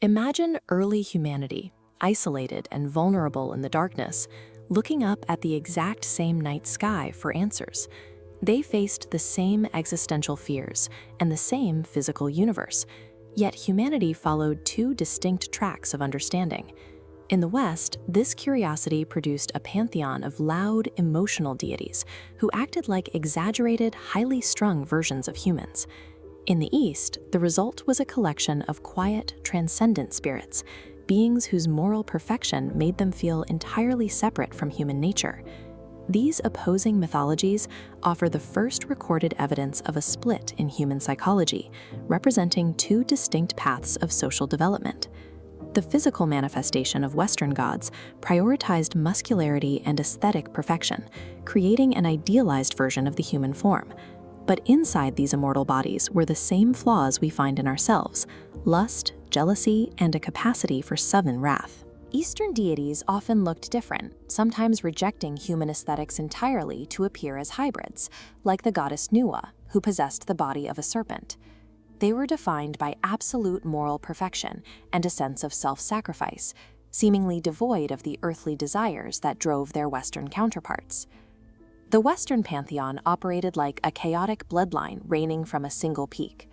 Imagine early humanity, isolated and vulnerable in the darkness, looking up at the exact same night sky for answers. They faced the same existential fears and the same physical universe, yet humanity followed two distinct tracks of understanding. In the West, this curiosity produced a pantheon of loud, emotional deities who acted like exaggerated, highly strung versions of humans. In the East, the result was a collection of quiet, transcendent spirits, beings whose moral perfection made them feel entirely separate from human nature. These opposing mythologies offer the first recorded evidence of a split in human psychology, representing two distinct paths of social development. The physical manifestation of Western gods prioritized muscularity and aesthetic perfection, creating an idealized version of the human form. But inside these immortal bodies were the same flaws we find in ourselves: lust, jealousy, and a capacity for sudden wrath. Eastern deities often looked different, sometimes rejecting human aesthetics entirely to appear as hybrids, like the goddess Nuwa, who possessed the body of a serpent. They were defined by absolute moral perfection and a sense of self-sacrifice, seemingly devoid of the earthly desires that drove their Western counterparts. The Western pantheon operated like a chaotic bloodline reigning from a single peak.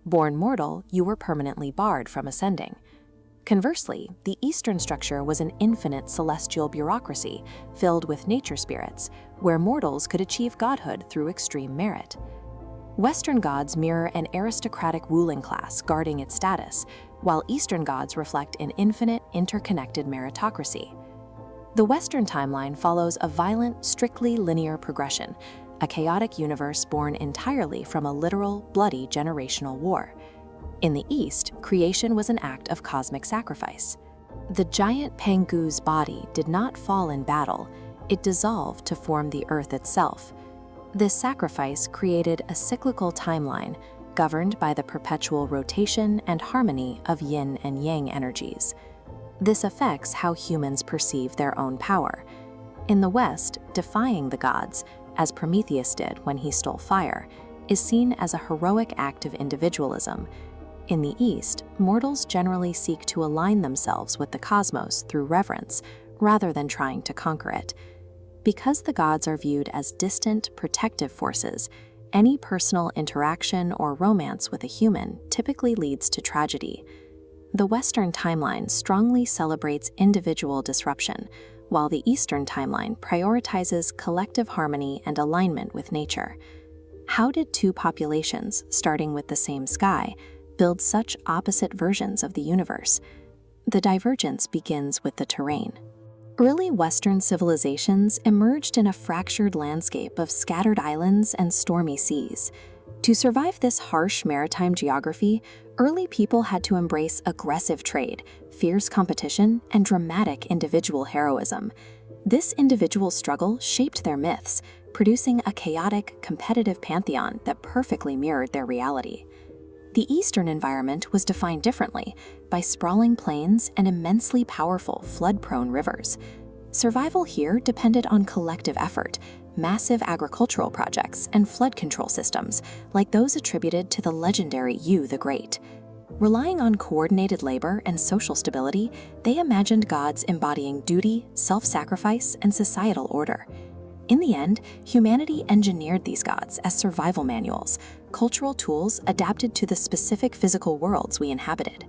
Born mortal, you were permanently barred from ascending. Conversely, the Eastern structure was an infinite celestial bureaucracy filled with nature spirits, where mortals could achieve godhood through extreme merit. Western gods mirror an aristocratic ruling class guarding its status, while Eastern gods reflect an infinite, interconnected meritocracy. The Western timeline follows a violent, strictly linear progression, a chaotic universe born entirely from a literal, bloody generational war. In the East, creation was an act of cosmic sacrifice. The giant Pangu's body did not fall in battle, it dissolved to form the earth itself. This sacrifice created a cyclical timeline governed by the perpetual rotation and harmony of yin and yang energies. This affects how humans perceive their own power. In the West, defying the gods, as Prometheus did when he stole fire, is seen as a heroic act of individualism. In the East, mortals generally seek to align themselves with the cosmos through reverence, rather than trying to conquer it. Because the gods are viewed as distant, protective forces, any personal interaction or romance with a human typically leads to tragedy. The Western timeline strongly celebrates individual disruption, while the Eastern timeline prioritizes collective harmony and alignment with nature. How did two populations, starting with the same sky, build such opposite versions of the universe? The divergence begins with the terrain. Early Western civilizations emerged in a fractured landscape of scattered islands and stormy seas. To survive this harsh maritime geography, early people had to embrace aggressive trade, fierce competition, and dramatic individual heroism. This individual struggle shaped their myths, producing a chaotic, competitive pantheon that perfectly mirrored their reality. The Eastern environment was defined differently, by sprawling plains and immensely powerful, flood-prone rivers. Survival here depended on collective effort, massive agricultural projects, and flood control systems, like those attributed to the legendary Yu the Great. Relying on coordinated labor and social stability, they imagined gods embodying duty, self-sacrifice, and societal order. In the end, humanity engineered these gods as survival manuals, cultural tools adapted to the specific physical worlds we inhabited.